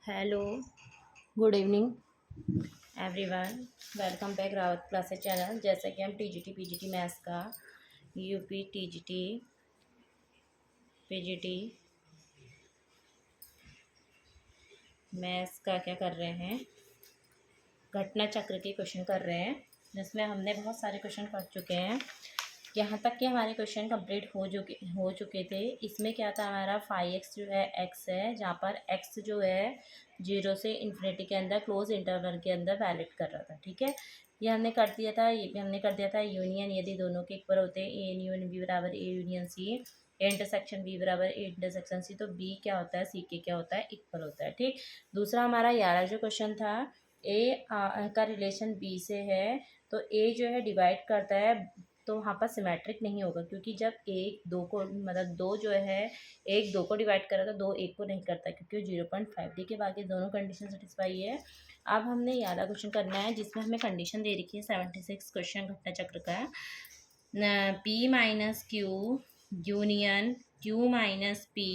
Hello, good evening everyone. Welcome back Rawat classes channel. जैसा कि हम टीजीटी पीजीटी मैथ्स का यूपी टीजीटी पीजीटी मैथ्स का क्या कर रहे हैं, घटना चक्र के क्वेश्चन कर रहे हैं, जिसमें हमने बहुत सारे क्वेश्चन कर चुके हैं। यहाँ तक कि हमारे क्वेश्चन कंप्लीट हो चुके थे। इसमें क्या था, हमारा 5x जो है x है, जहाँ पर x जो है 0 से इन्फिनिटी के अंदर क्लोज इंटरवल के अंदर वैलिड कर रहा था। ठीक है, ये हमने कर दिया था। ये भी हमने कर दिया था यूनियन, यदि दोनों के इक्वल होते हैं, ए यूनियन बी बराबर A union C, A intersection B बराबर ए इंटरसेक्शन सी, तो बी क्या होता है, सी के क्या होता है, इक्वल होता है। ठीक, दूसरा हमारा 11 जो क्वेश्चन था, ए का रिलेशन बी से है, तो ए जो है डिवाइड करता है, तो वहाँ पर सिमेट्रिक नहीं होगा, क्योंकि जब एक दो को मतलब दो जो है एक दो को डिवाइड करा तो दो एक को नहीं करता, क्योंकि 0.5 के बाकी दोनों कंडीशन सेटिस्फाई है। अब हमने 11 क्वेश्चन करना है, जिसमें हमें कंडीशन दे रखी है 76 क्वेश्चन घटना चक्र का। P minus Q union Q minus P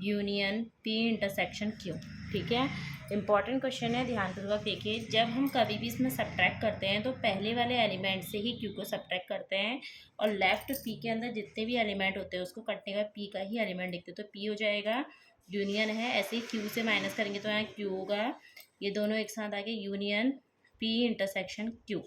union P intersection Q। ठीक है, इंपॉर्टेंट क्वेश्चन है, ध्यानपूर्वक देखिए। जब हम कभी भी इसमें सब्ट्रैक्ट करते हैं तो पहले वाले एलिमेंट से ही Q को सब्ट्रैक्ट करते हैं, और लेफ्ट P के अंदर जितने भी एलिमेंट होते हैं उसको कटने का P का ही एलिमेंट देखते हैं, तो P हो जाएगा, यूनियन है। ऐसे ही Q से माइनस करेंगे तो यहाँ Q होगा, ये दोनों एक साथ आगे यूनियन P इंटरसेक्शन Q।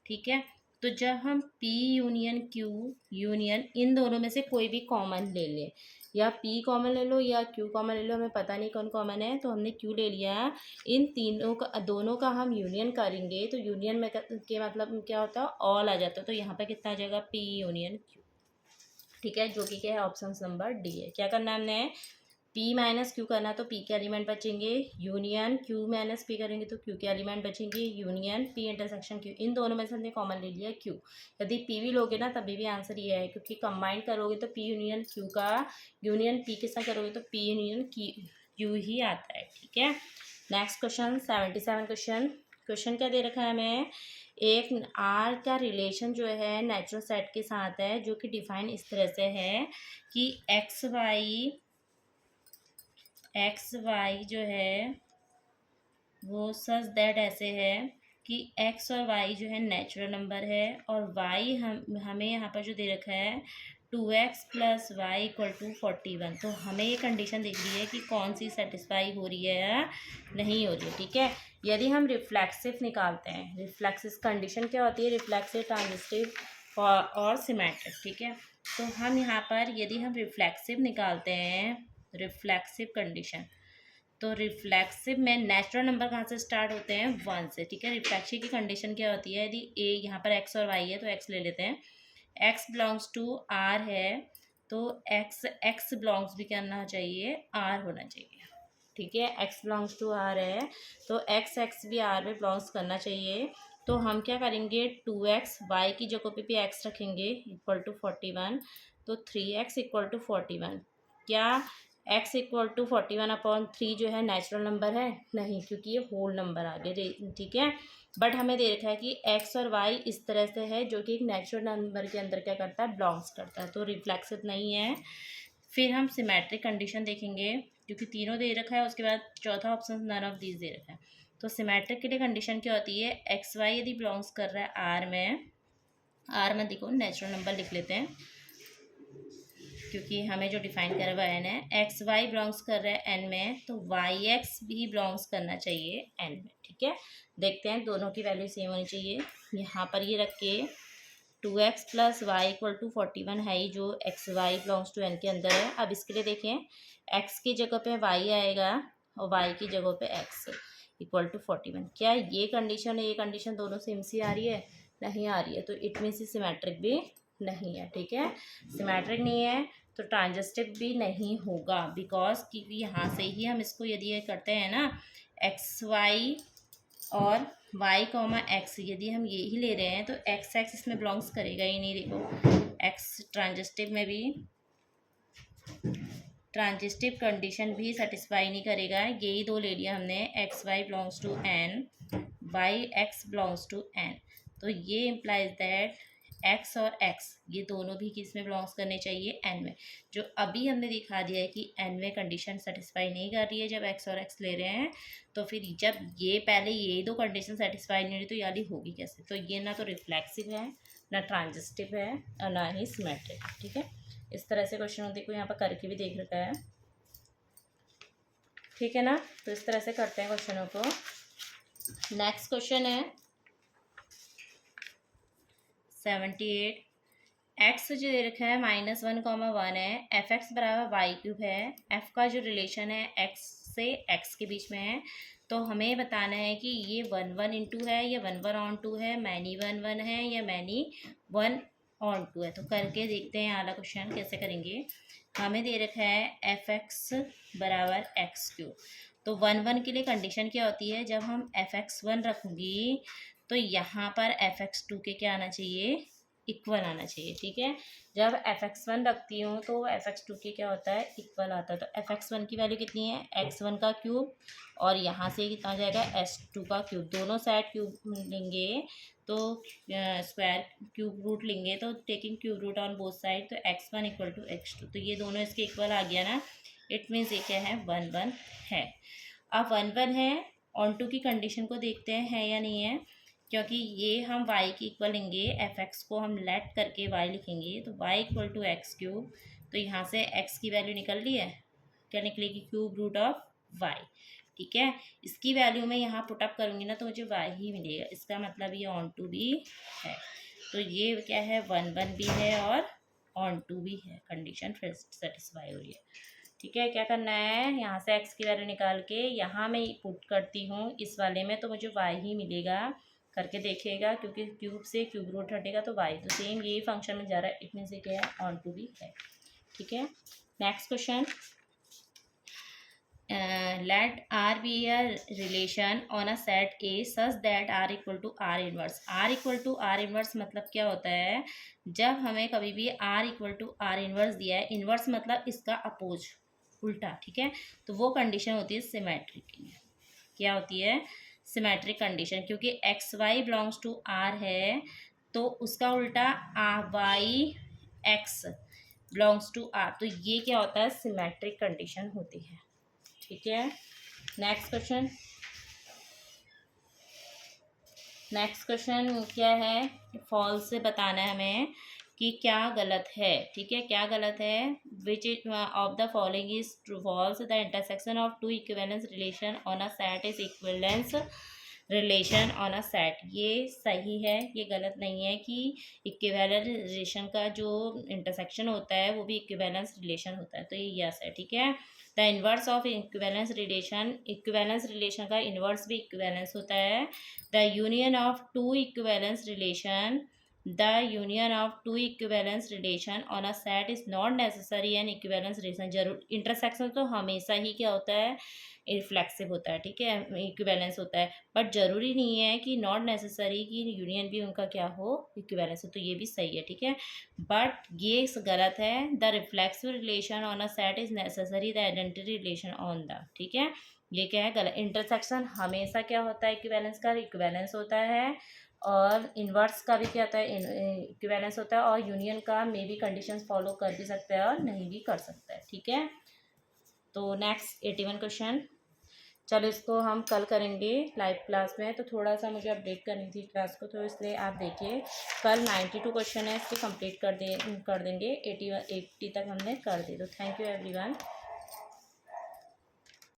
ठीक है, तो जब हम P union Q union in दोनों में से कोई भी कॉमन ले लें, या P कॉमन ले लो या Q कॉमन ले लो, हमें पता नहीं कौन कॉमन है, तो हमने Q ले लिया। इन तीनों का दोनों का हम यूनियन करेंगे तो यूनियन में के मतलब क्या होता है, ऑल आ जाता है, तो यहाँ पे कितना आ जाएगा, P यूनियन Q। ठीक है, जो कि क्या है, ऑप्शन नंबर डी है। क्या करना है हमने, P माइनस क्यू करना, तो P के एलिमेंट बचेंगे, यूनियन Q माइनस P करेंगे तो Q के एलिमेंट बचेंगे, यूनियन P इंटरसेक्शन Q। इन दोनों में से हमने कॉमन ले लिया Q। यदि P भी लोगे ना तभी भी आंसर ये है, क्योंकि कंबाइन करोगे तो P यूनियन Q का यूनियन P के साथ करोगे तो P यूनियन Q ही आता है। ठीक है, नेक्स्ट क्वेश्चन 77 क्वेश्चन। क्वेश्चन क्या दे रखा है हमें, एक R का रिलेशन जो है नेचुरल सेट के साथ है, जो कि डिफाइन इस तरह से है कि एक्स वाई जो है वो सच दैट ऐसे है कि एक्स और वाई जो है नेचुरल नंबर है, और वाई हमें यहाँ पर जो दे रखा है 2x plus Y equal to 41। तो हमें ये कंडीशन दिख रही है कि कौन सी सेटिस्फाई हो रही है या नहीं हो रही है। ठीक है, यदि हम रिफ्लेक्सिव निकालते हैं, रिफ्लेक्सिव कंडीशन क्या होती है, रिफ्लेक्सिव, ट्रांजिस्टिव और सिमेट्रिक। ठीक है, तो हम यहाँ पर यदि हम रिफ्लेक्सिव निकालते हैं, रिफ्लेक्सिव कंडीशन, तो रिफ्लेक्सिव में नेचुरल नंबर कहाँ से स्टार्ट होते हैं, 1 से। ठीक है, रिफ्लेक्सिव की कंडीशन क्या होती है, यदि ए यहाँ पर एक्स और वाई है तो एक्स ले लेते हैं, एक्स बिलोंग्स टू आर है, तो एक्स बिलोंग्स भी करना चाहिए, आर होना चाहिए। ठीक है, एक्स बिलोंग्स टू आर है तो एक्स भी आर में बिलोंग्स करना चाहिए। तो हम क्या करेंगे, 2x वाई की जगह पे भी x रखेंगे इक्वल टू 41, तो 3x इक्वल टू 41। क्या x इक्वल टू 41/3 जो है नेचुरल नंबर है, नहीं, क्योंकि ये होल नंबर आ गए। ठीक है, बट हमें दे रखा है कि x और y इस तरह से है, जो कि एक नेचुरल नंबर के अंदर क्या करता है, बिलोंग्स करता है, तो रिफ्लेक्सिव नहीं है। फिर हम सिमेट्रिक कंडीशन देखेंगे, क्योंकि तीनों दे रखा है, उसके बाद चौथा ऑप्शन नन ऑफ दीज दे रखा है। तो सिमेट्रिक के लिए कंडीशन क्या होती है, एक्स वाई यदि बिलोंग्स कर रहा है आर में देखो नेचुरल नंबर लिख लेते हैं, क्योंकि हमें जो डिफाइन करा हुआ एन है, एक्स वाई बिलोंग्स कर रहा है एन में, तो वाई एक्स भी बिलोंग्स करना चाहिए एन में। ठीक है, देखते हैं, दोनों की वैल्यू सेम होनी चाहिए। यहाँ पर ये रख के 2x plus Y equal to 41 है ही, जो X Y belongs to N के अंदर है। अब इसके लिए देखें, एक्स की जगह पे वाई आएगा और वाई की जगह पे एक्स इक्वल टू 41। क्या ये कंडीशन है, ये कंडीशन दोनों सेम सी आ रही है, नहीं आ रही है, तो इट मीन्स सिमेट्रिक भी नहीं है। ठीक है, सिमेट्रिक नहीं है तो ट्रांजिस्टिव भी नहीं होगा, बिकॉज क्योंकि यहाँ से ही हम इसको यदि ये करते हैं ना, एक्स वाई और y कॉमा एक्स, यदि हम ये ही ले रहे हैं तो एक्स इसमें बिलोंग्स करेगा ही नहीं। देखो, एक्स ट्रांजिस्टिव में भी, ट्रांजिस्टिव कंडीशन भी सेटिस्फाई नहीं करेगा। यही दो ले लिया हमने, X Y belongs to N, Y x belongs to N, तो ये इम्प्लाइज दैट एक्स और एक्स ये दोनों भी किस में बिलोंग्स करने चाहिए, एन में। जो अभी हमने दिखा दिया है कि एन में कंडीशन सेटिस्फाई नहीं कर रही है जब एक्स और एक्स ले रहे हैं, तो फिर जब ये पहले ये दो कंडीशन सेटिस्फाई नहीं हो रही तो यानी होगी कैसे। तो ये ना तो रिफ्लेक्सिव है, ना ट्रांजिस्टिव है, और ना ही सिमेट्रिक। ठीक है, इस तरह से क्वेश्चन देखो यहाँ पर करके भी देख रखा है। ठीक है ना, तो इस तरह से करते हैं क्वेश्चनों को। नेक्स्ट क्वेश्चन है 78। एक्स जो दे रखा है -1, 1 है, एफ एक्स बराबर वाई क्यूब है। एफ का जो रिलेशन है एक्स से एक्स के बीच में है, तो हमें बताना है कि ये 1 1 है या 1 1 है, मैनी 1 1 है या मैनी 1 2 है। तो करके देखते हैं वाला क्वेश्चन कैसे करेंगे। हमें दे रखा है एफ एक्स बराबर एक्स क्यूब, तो 1 1 के लिए कंडीशन क्या होती है, जब हम एफ एक्स 1 रखूँगी तो यहाँ पर एफ एक्स 2 के क्या आना चाहिए, इक्वल आना चाहिए। ठीक है, जब एफ एक्स 1 रखती हूँ तो एफ एक्स 2 के क्या होता है, इक्वल आता है। तो एफ एक्स 1 की वैल्यू कितनी है, एक्स 1 का क्यूब, और यहाँ से कितना आ जाएगा, एस 2 का क्यूब। दोनों साइड क्यूब लेंगे तो स्क्वायर क्यूब रूट लेंगे, तो taking cube root on both side, तो एक्स 1 इक्वल टू एक्स 2, तो ये दोनों इसके इक्वल आ गया ना। इट मीन्स ये क्या है, 1 1 है। अब 1 1 है, ऑन टू की कंडीशन को देखते हैं है या नहीं है, क्योंकि ये हम y की इक्वल लेंगे, एफ एक्स को हम लेट करके y लिखेंगे, तो y equal to x cube. तो यहाँ से x की वैल्यू निकल रही है, क्या निकलेगी, क्यूब रूट ऑफ y। ठीक है, इसकी वैल्यू मैं यहाँ पुटअप करूँगी ना तो मुझे y ही मिलेगा, इसका मतलब ये ऑन टू भी है। तो ये क्या है, 1 1 भी है और ऑन टू भी है, कंडीशन फिर सेटिस्फाई हो रही है। ठीक है, क्या करना है, यहाँ से x की वैल्यू निकाल के यहाँ मैं पुट करती हूँ इस वाले में, तो मुझे y ही मिलेगा। करके देखिएगा, क्योंकि क्यूब से क्यूब रूट हटेगा तो y, तो सेम यही फंक्शन में जा रहा है, इट मीन से क्या है, ऑन टू भी है। ठीक है, next question, let R be a relation on a set A such that R equal to R inverse. R equal to R inverse मतलब क्या होता है, जब हमें कभी भी R equal to R inverse दिया है, इनवर्स मतलब इसका अपोज, उल्टा। ठीक है, तो वो कंडीशन होती है सिमेट्रिक की। क्या होती है, सिमेट्रिक कंडीशन, क्योंकि x Y belongs to R है, तो उसका उल्टा y x belongs to R, तो ये क्या होता है, सिमेट्रिक कंडीशन होती है। ठीक है, नेक्स्ट क्वेश्चन, नेक्स्ट क्वेश्चन क्या है, फॉल्स से बताना है हमें कि क्या गलत है। ठीक है, क्या गलत है, which of the following is true false, the intersection of two equivalence relation on a set is equivalence relation on a set. ये सही है, ये गलत नहीं है कि इक्विवेलेंस रिलेशन का जो इंटरसेक्शन होता है वो भी इक्विवेलेंस रिलेशन होता है, तो ये यस है। ठीक है, the inverse of equivalence relation, equivalence relation का इन्वर्स भी इक्विवेलेंस होता है। The union of two equivalence relation, the union of two equivalence relation on a set is not necessary an equivalence relation. जरूर intersection तो हमेशा ही क्या होता है, रिफ्लेक्सिव होता है। ठीक है, इक्विवेलेंस होता है, बट जरूरी नहीं है कि नॉट नेसेसरी कि यूनियन भी उनका क्या हो, इक्विवेलेंस हो, तो ये भी सही है। ठीक है, बट ये गलत है, the reflexive relation on a set is necessary the identity relation on the. ठीक है, ये क्या है, गलत। इंटरसेक्शन हमेशा क्या होता है, इक्विवेलेंस का इक्विवेलेंस होता है, और इन्वर्स का भी क्या होता है, इक्विवेलेंस होता है, और यूनियन का मे भी कंडीशंस फॉलो कर भी सकता है और नहीं भी कर सकता है। ठीक है, तो नेक्स्ट 81 क्वेश्चन, चलो इसको हम कल करेंगे लाइव क्लास में, तो थोड़ा सा मुझे अपडेट करनी थी क्लास को, तो इसलिए आप देखिए कल 92 क्वेश्चन है, इसको कंप्लीट कर देंगे, 80 तक हमने कर दिए। तो थैंक यू एवरीवन।